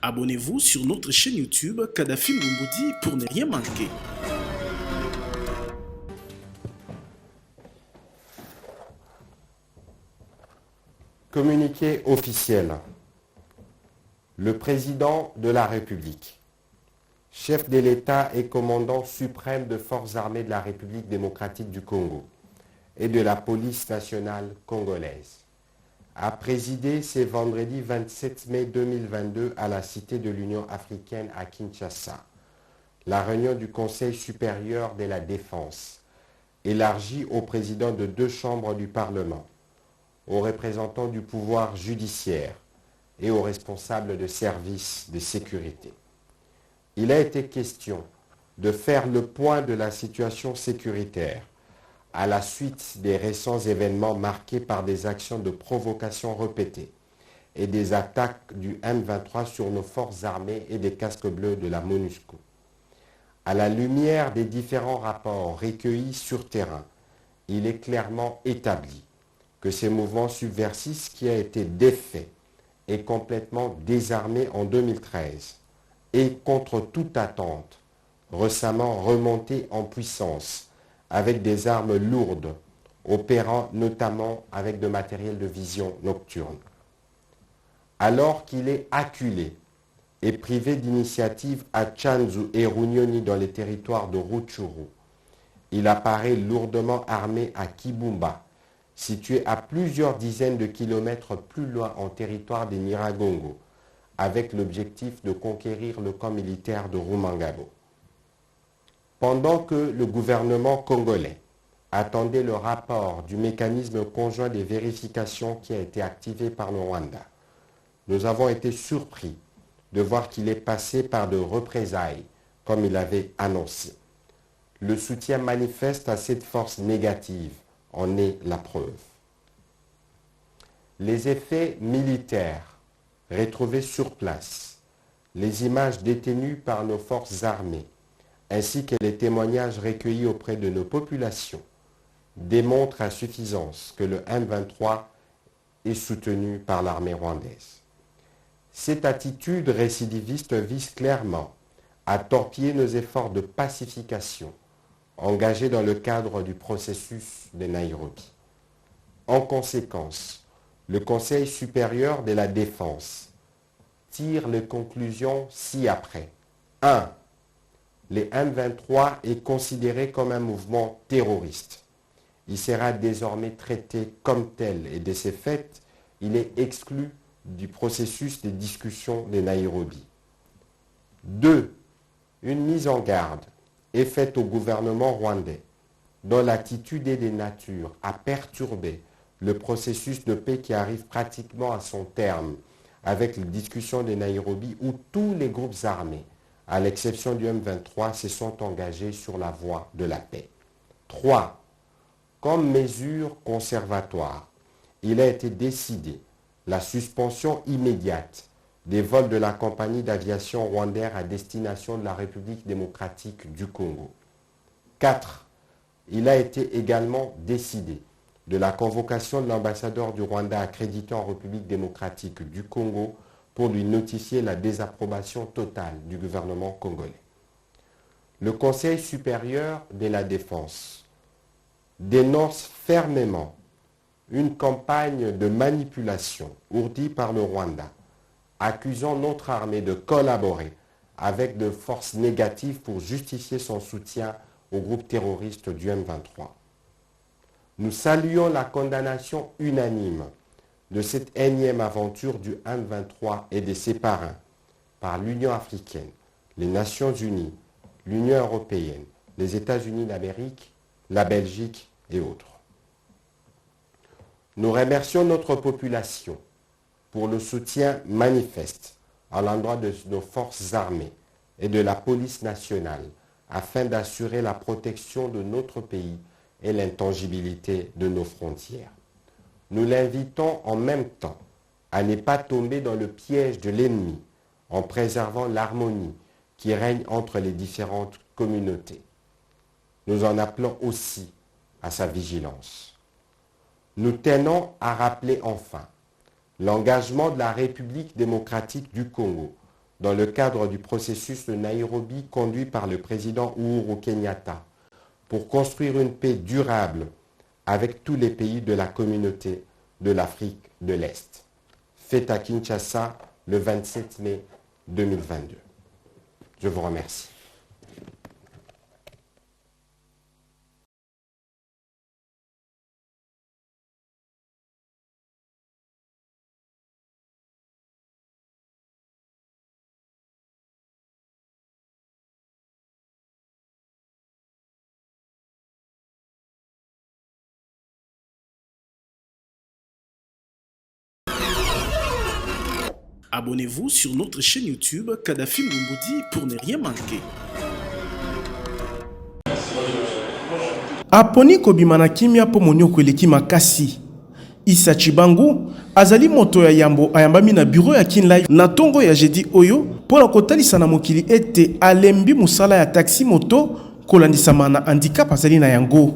Abonnez-vous sur notre chaîne YouTube Kadhafi Moumoudi pour ne rien manquer. Communiqué officiel. Le président de la République, chef de l'État et commandant suprême des forces armées de la République démocratique du Congo et de la police nationale congolaise, a présidé ce vendredi 27 mai 2022 à la Cité de l'Union africaine à Kinshasa la réunion du Conseil supérieur de la défense, élargie aux présidents de 2 chambres du Parlement, aux représentants du pouvoir judiciaire et aux responsables de services de sécurité. Il a été question de faire le point de la situation sécuritaire à la suite des récents événements marqués par des actions de provocation répétées et des attaques du M23 sur nos forces armées et des casques bleus de la MONUSCO. À la lumière des différents rapports recueillis sur terrain, il est clairement établi que ces mouvements subversifs qui a été défait et complètement désarmé en 2013 et contre toute attente, récemment remonté en puissance avec des armes lourdes, opérant notamment avec de matériel de vision nocturne. Alors qu'il est acculé et privé d'initiative à Tchanzu et Runyoni dans les territoires de Rutshuru, il apparaît lourdement armé à Kibumba, situé à plusieurs dizaines de kilomètres plus loin en territoire des Nyiragongo, avec l'objectif de conquérir le camp militaire de Rumangabo. Pendant que le gouvernement congolais attendait le rapport du mécanisme conjoint de vérification qui a été activé par le Rwanda, nous avons été surpris de voir qu'il est passé par de représailles, comme il avait annoncé. Le soutien manifeste à cette force négative en est la preuve. Les effets militaires retrouvés sur place, les images détenues par nos forces armées, ainsi que les témoignages recueillis auprès de nos populations, démontrent à suffisance que le M23 est soutenu par l'armée rwandaise. Cette attitude récidiviste vise clairement à torpiller nos efforts de pacification engagés dans le cadre du processus de Nairobi. En conséquence, le Conseil supérieur de la défense tire les conclusions ci-après. 1. Le M23 est considéré comme un mouvement terroriste. Il sera désormais traité comme tel et de ce fait, il est exclu du processus de discussion de Nairobi. 2. Une mise en garde est faite au gouvernement rwandais, dont l'attitude est de nature à perturber le processus de paix qui arrive pratiquement à son terme avec les discussions de Nairobi où tous les groupes armés, à l'exception du M23, se sont engagés sur la voie de la paix. 3. Comme mesure conservatoire, il a été décidé la suspension immédiate des vols de la compagnie d'aviation rwandaise à destination de la République démocratique du Congo. 4. Il a été également décidé de la convocation de l'ambassadeur du Rwanda accrédité en République démocratique du Congo pour lui notifier la désapprobation totale du gouvernement congolais. Le Conseil supérieur de la défense dénonce fermement une campagne de manipulation ourdie par le Rwanda, accusant notre armée de collaborer avec de forces négatives pour justifier son soutien au groupe terroriste du M23. Nous saluons la condamnation unanime de cette énième aventure du M23 et de ses parrains par l'Union africaine, les Nations unies, l'Union européenne, les États-Unis d'Amérique, la Belgique et autres. Nous remercions notre population pour le soutien manifeste à l'endroit de nos forces armées et de la police nationale afin d'assurer la protection de notre pays et l'intangibilité de nos frontières. Nous l'invitons en même temps à ne pas tomber dans le piège de l'ennemi en préservant l'harmonie qui règne entre les différentes communautés. Nous en appelons aussi à sa vigilance. Nous tenons à rappeler enfin l'engagement de la République démocratique du Congo dans le cadre du processus de Nairobi conduit par le président Uhuru Kenyatta pour construire une paix durable avec tous les pays de la communauté de l'Afrique de l'Est. Fait à Kinshasa le 27 mai 2022. Je vous remercie. Abonnez-vous sur notre chaîne YouTube Kadhafi Moumoudi pour ne rien manquer. Aponi kobimana kimia po monyoko eleki makasi. Issa Chibangu azali moto ya yambo ayambami na bureau ya Kin Live na tongo ya jeudi oyo pona kotalisa na mokili ete alembi musala ya taxi moto kolandisama na handicap azali na yango.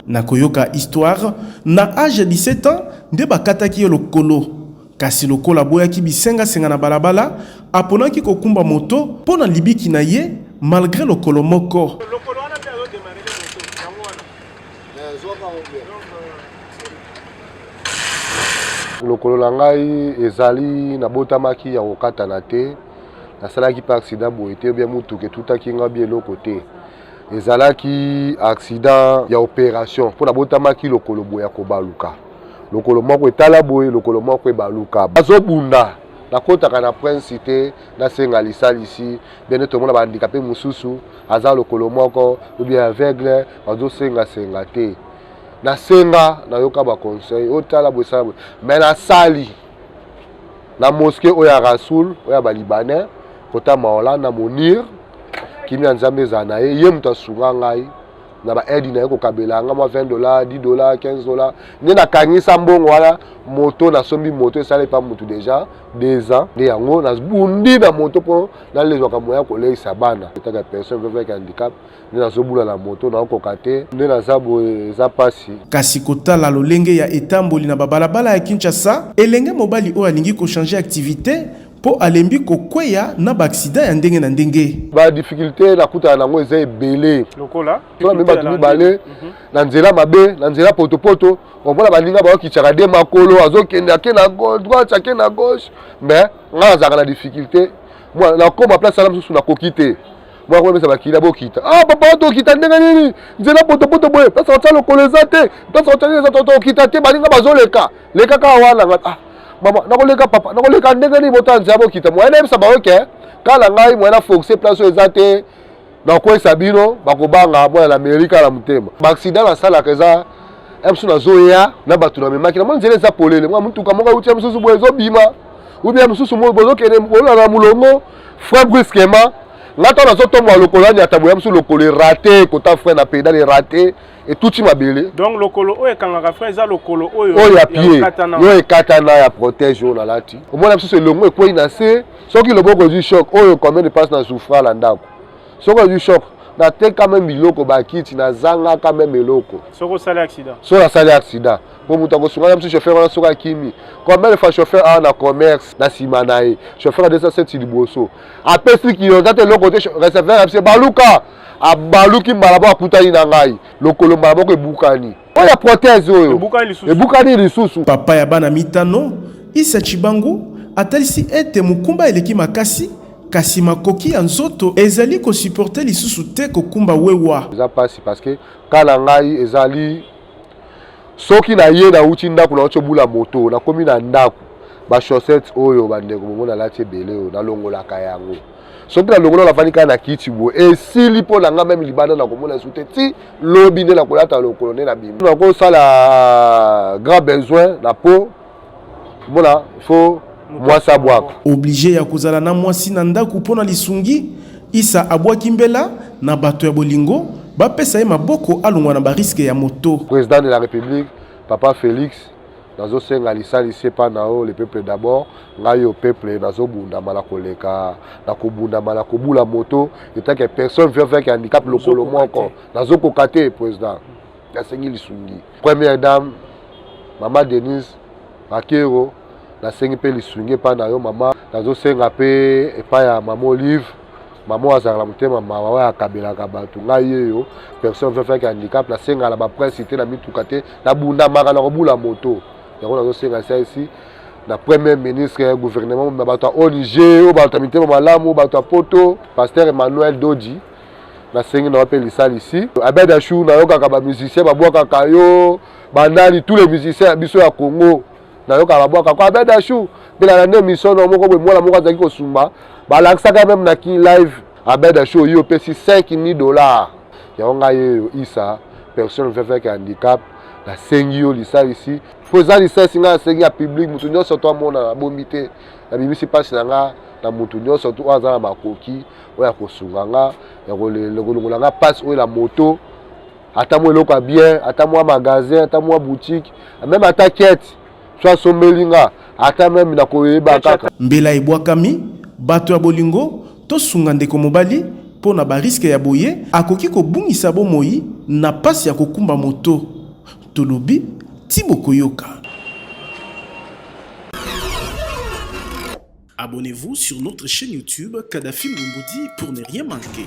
Na koyoka histoire na âge de 17 ans nde bakataki yo lokolo kasi lokola boyaki bisenga senga na balabala aponaki kokumba moto pona libiki na ye malgré lokolo moko. Lokolo na ngai ezali na botamaki ya kokata na te nasalaki pa accident boye te bien mutuka etutaki nga bien eloko te ezalaki accident ya opération pour na botamaki lokolo boya kobaluka lokolo moko etala boye lokolo moko ebaluka bazobunda nakotaka na prince te nasenga lisalisi bien tomona bandikape mususu aza lokolo moko ou bien aveugle bazosenga senga te nasenga nayoka ba conseil otala boye sala boye mais na sali na mosquée oya Rasoul oya ba libanais kota maola na monir kimi ya nzambe eza na ye mutu asunga ngai na ba aide na ye kokabela nga mwa $20 $10 $15 nde nakangisa mbongo wana moto nasombi moto esala epa mutu deja 2 ans nde yango nabundi na moto mpo nalezwaka moya koleisa bana etaka personne veut avec handicap nde nazobula na moto naokoka te nde naza boye eza pasi kasi kotala lolenge ya etamboli na babalabala ya Kinshasa elenge mobali oyo alingi kochange activité po alembi kokweya na ba-accident ya ndenge na ndenge. Ba difficulté na kuta nango eza ebele. Lokola tona memba tumi bale na nzela mabe na nzela poto omona baninga ba kichaka de makolo azokende ake na droite ake na gauche mais nga zaka na difficulté moi na koma place ala mususu na kokite moi ko mesa bakila bokita papa to kita ndenge nini nzela poto boye place otala lokolo eza te place otala eza to kita te baninga bazoleka leka ka wana mama nakoleka papa nakoleka ndenge ni botanza bokita mwana ebisa baoke kala ngai mwana foxe place ezate na ko sabino bakobanga mwana na Amerika la mutema ba accident la sala keza emsu na zoya na batu na memaki na mwana za polele mwa mutuka moka uti emsu boye zo bima ou bien mususu mo bozo kene bola na mulongo frère brusquement ngata na zotomwa lokolani ataboya emsu lokole raté kota frère na pédale raté et tout mabele donc lokolo oyo kangaka frère za lokolo oyo ya pied yo ekatana ya protège on alati au moins c'est longo ekoi na se soki loboko du choc oyo combien de passe na souffra la ndako soko du choc na te quand même biloko bakiti na zanga quand même eloko soko sala accident so la sala accident pour muta ko sunga msi chauffeur wana soka kimi combien de fois chauffeur a na commerce na simanae chauffeur de ça c'est liboso apesi ki yo zate loko te receveur msi baluka abaluki malabo akutani na ngai lokolo malabo ko ebukani oya prothèse oyo ebukani lisusu papa ya bana mitano Issa Chibangu atalisi ete mukumba eleki makasi kasi makoki ya nzoto ezali ko supporter lisusu te kokumba wewa eza pasi parce que kala ngai ezali soki na ye na uti ndako na otobula moto na komi na ndako ba chaussettes oyo bandeko momona lati ebele oyo na longola ka yango soki na longola la vanika na kiti bo esili po na nga même libanda na komona sute ti lobi nde na kolata lokolo nde na bimi na ko sala grand besoin na po bona il faut mwasi abwaka obligé ya kozala na mwasi na ndako mpona lisungi Issa abwaki mbela na bato ya bolingo bapesa ye maboko alongwa na bariske ya moto. Président de la République papa Félix nazosenga lisalisi epa na o le peuple d'abord ngai au peuple nazobundama na koleka na kobundama na kobula moto etant que personne veut avec handicap lokolo moko nazokoka te président nasengi lisungi première dame mama Denise Makero nasengi mpe lisungi epai na yo mama nazosenga mpe epai ya mama Olive mama azalaka motema mawa oyo akabelaka bato ngai yeyo personne vefaki handicap nasenga na baprince te na mituka te nabundamaka na kobula moto yango nazosenga sa esi na premier ministre ya gouvernement na bato ya ONG oyo bato ya mitema malamu bato ya poto pasteur Emmanuel Doji nasengi na wape lisali ici Abed Achou nayokaka bamusicien babwakaka yo bandali tous les musiciens ya biso ya Congo nayokaka babwaka ko Abed Achou mbela na nde mission na moko boye mwana moko azalaki kosumba balakisaka même na ki live Abed Achou yo opesi $5,000 yango ngai yeyo isa personne vefeke handicap nasengi yo lisali ici po eza lisasi ngai nasengi ya public mutu nyonso to amona nabombi te nabimisi mpasi na nga na mutu nyonso to aza na makoki oyo ya kosunga nga ya kolongola nga mpasi oyo na moto ata mwa eloko ya bien ata mwa magasin ata mwa boutique même ata kete so asombeli nga ata même na koyeba kaka mbela ebwakami bato ya bolingo tosunga ndeko mobali mpo na bariske ya boye akoki kobungisa bomoi na pasi ya kokumba moto tolobi Thibaut Koyoka. Abonnez-vous sur notre chaîne YouTube Kadhafi Mboumoudi pour ne rien manquer.